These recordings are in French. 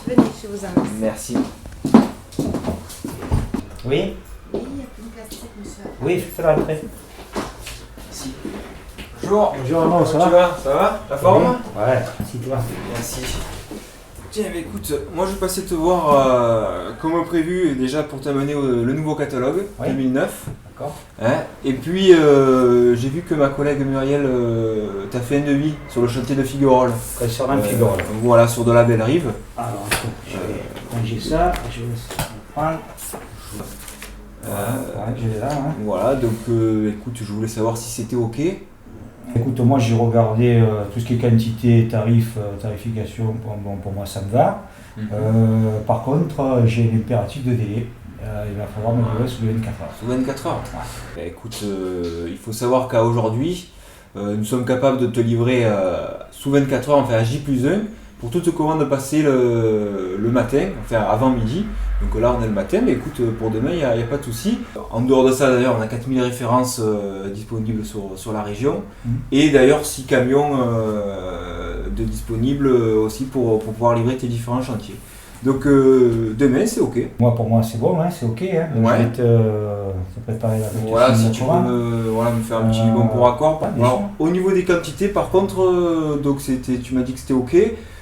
Venez, je vous emmène. Merci. Oui. Oui, il y a plus de plastique, monsieur. Oui, fais-la après. Merci. Bonjour. Bonjour Arnaud, ça va? Tu vas? Ça va? La forme? Ouais, si toi. Merci. Tiens, bah, écoute, moi je passais te voir comme prévu, et déjà pour t'amener le nouveau catalogue Oui. 2009. D'accord. Hein, et puis j'ai vu que ma collègue Muriel t'a fait un devis sur le chantier de Figuerolles. Concernant le Figuerolles. Voilà, sur de la belle rive. Alors, je vais ranger ça, je vais prendre. Ouais, je l'ai là. Hein. Voilà, donc écoute, je voulais savoir si c'était ok. Écoute, moi j'ai regardé tout ce qui est quantité, tarif, tarification, bon, pour moi ça me va. Par contre, j'ai l'impératif de délai. Il va falloir me livrer sous les 24 heures. Sous 24 heures. Ouais. Bah, écoute, il faut savoir qu'à aujourd'hui, nous sommes capables de te livrer sous 24 heures, enfin à J+1, pour toute commande passée le matin, enfin avant midi. Donc là on est le matin, mais écoute, pour demain il n'y a pas de souci. En dehors de ça d'ailleurs, on a 4000 références disponibles sur la région. Et d'ailleurs 6 camions de disponibles aussi pour pouvoir livrer tes différents chantiers. Donc demain c'est ok. Moi pour moi c'est bon, hein, c'est ok. Hein. Donc, Ouais. je vais te préparer la voiture. Voilà, si tu peux me faire un petit bon pour accord. Alors, au niveau des quantités, par contre, donc tu m'as dit que c'était ok.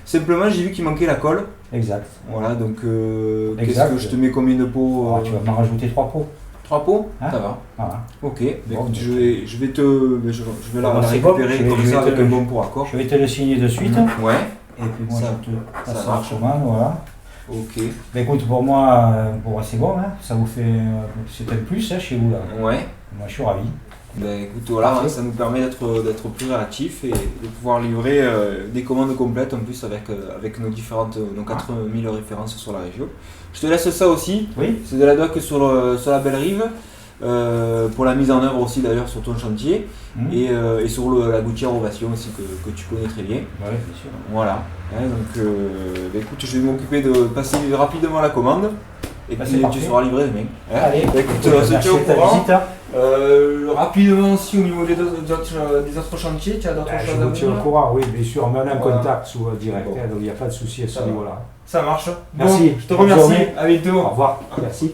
Simplement, j'ai vu qu'il manquait la colle. Exact. Voilà, donc Exact. qu'est-ce que je te mets combien de pots Tu vas m'en rajouter 3 pots. 3 pots. Hein? Ça va. Voilà. Ok. Bah, Bon, écoute, je vais la c'est bon. récupérer Je vais comme ça te avec un bon pour accord. Je vais te le signer de suite. Ouais. Et puis moi Ça- je te passe ça la marche. commande, voilà. Ok. Mais écoute, pour moi c'est bon, hein. Ça vous fait. C'est un plus hein, chez vous là. Ouais. Moi je suis ravi. Ben écoute, voilà, hein, ça nous permet d'être plus réactifs et de pouvoir livrer des commandes complètes en plus avec nos 4000 références sur la région. Je te laisse ça aussi, Oui. c'est de la doc sur la belle rive, pour la mise en œuvre aussi d'ailleurs sur ton chantier et sur la gouttière Ovation aussi que tu connais très bien. Ouais, bien sûr. Voilà, hein, donc ben écoute, je vais m'occuper de passer rapidement la commande. Et Bah, puis c'est tu parfait. seras livré demain. Hein. Allez, Bah, écoute, on se merci tient au de ta courant. visite. Hein. Rapidement aussi au niveau des autres chantiers, tu as d'autres choses Je à vous tiens au dire? courant, oui, bien sûr, on met en Voilà. contact sous direct, Bon. hein, donc il n'y a pas de souci à ce Ça va. niveau-là. Ça marche. Merci. Bon, je te Bonne remercie. journée. À bientôt. Au revoir. Merci.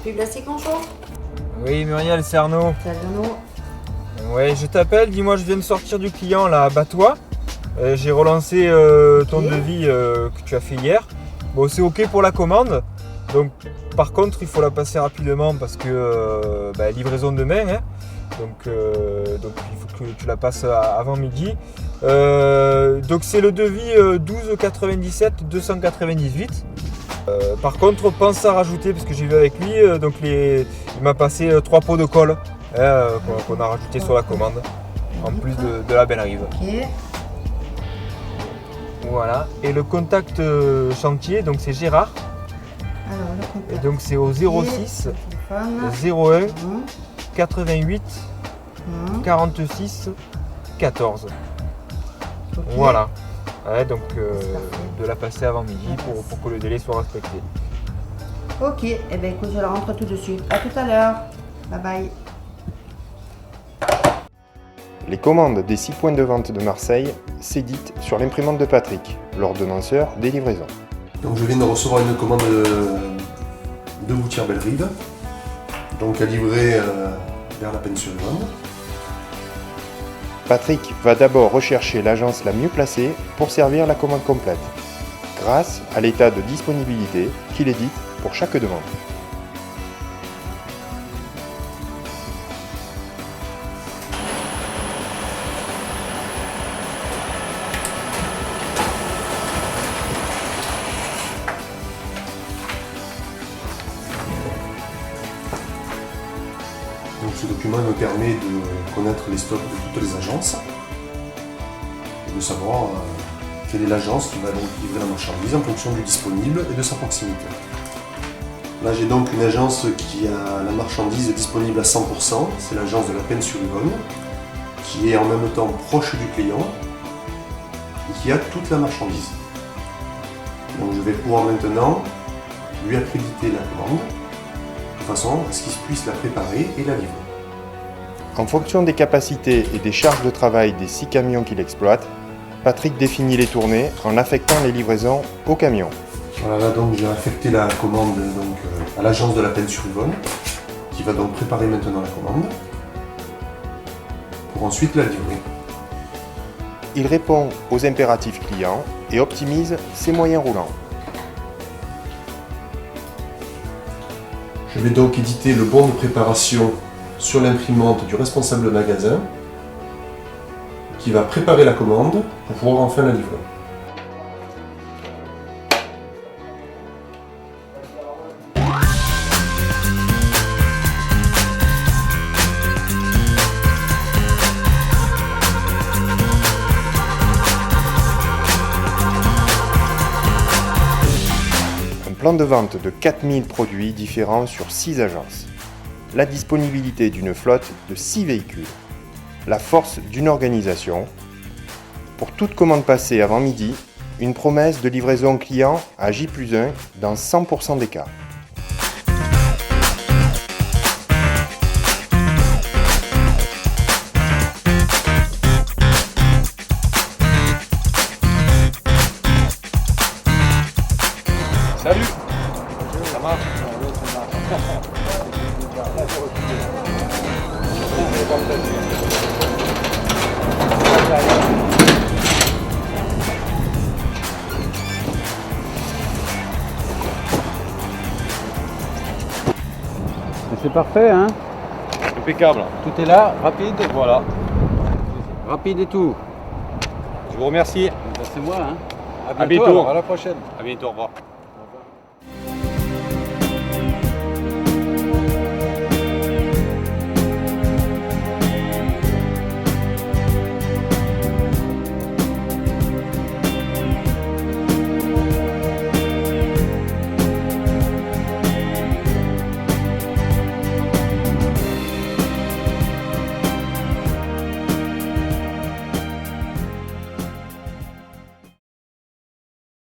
Plus de plastique en chaud? Oui, Muriel, c'est Arnaud. Salut Arnaud. Ouais, je t'appelle. Dis-moi, je viens de sortir du client là, à Batois. J'ai relancé ton devis que tu as fait hier. Bon, c'est ok pour la commande. Donc, par contre, il faut la passer rapidement parce que livraison demain. Hein. Donc, il faut que tu la passes avant midi. Donc, c'est le devis 12,97 298. Par contre, pense à rajouter, parce que j'ai vu avec lui, il m'a passé 3 pots de colle qu'on a rajouté sur la commande, en plus de la belle rive. Ok. Voilà. Et le contact chantier, donc c'est Gérard, Alors, le et contact. donc c'est au 06 Téléphone. 01 88 46 14. Ok. Voilà. Ouais, donc parfait. de la passer avant midi pour que le délai soit respecté. Ok, et eh bien écoute, je la rentre tout de suite. À tout à l'heure. Bye bye. Les commandes des 6 points de vente de Marseille s'éditent sur l'imprimante de Patrick, l'ordonnanceur des livraisons. Donc je viens de recevoir une commande de gouttière Belle-Rive, donc à livrer vers la Pension-Levande. Patrick va d'abord rechercher l'agence la mieux placée pour servir la commande complète, grâce à l'état de disponibilité qu'il édite pour chaque demande. Donc ce document également, elle me permet de connaître les stocks de toutes les agences et de savoir quelle est l'agence qui va donc livrer la marchandise en fonction du disponible et de sa proximité. Là, j'ai donc une agence qui a la marchandise disponible à 100%, c'est l'agence de la Peine-sur-Yvonne, qui est en même temps proche du client et qui a toute la marchandise. Donc je vais pouvoir maintenant lui accréditer la commande de façon à ce qu'il puisse la préparer et la livrer. En fonction des capacités et des charges de travail des 6 camions qu'il exploite, Patrick définit les tournées en affectant les livraisons aux camions. Voilà, là donc j'ai affecté la commande à l'agence de la Peine-sur-Yvonne, qui va donc préparer maintenant la commande pour ensuite la livrer. Il répond aux impératifs clients et optimise ses moyens roulants. Je vais donc éditer le bon de préparation sur l'imprimante du responsable magasin qui va préparer la commande pour pouvoir enfin la livrer. Un plan de vente de 4000 produits différents sur 6 agences. La disponibilité d'une flotte de 6 véhicules. La force d'une organisation. Pour toute commande passée avant midi, une promesse de livraison client à J+1 dans 100% des cas. Salut. Ça marche. C'est parfait, hein? Impeccable. Tout est là, rapide, voilà. Rapide et tout. Je vous remercie. Ben, c'est moi, hein? À bientôt. Alors, à la prochaine. À bientôt. Au revoir.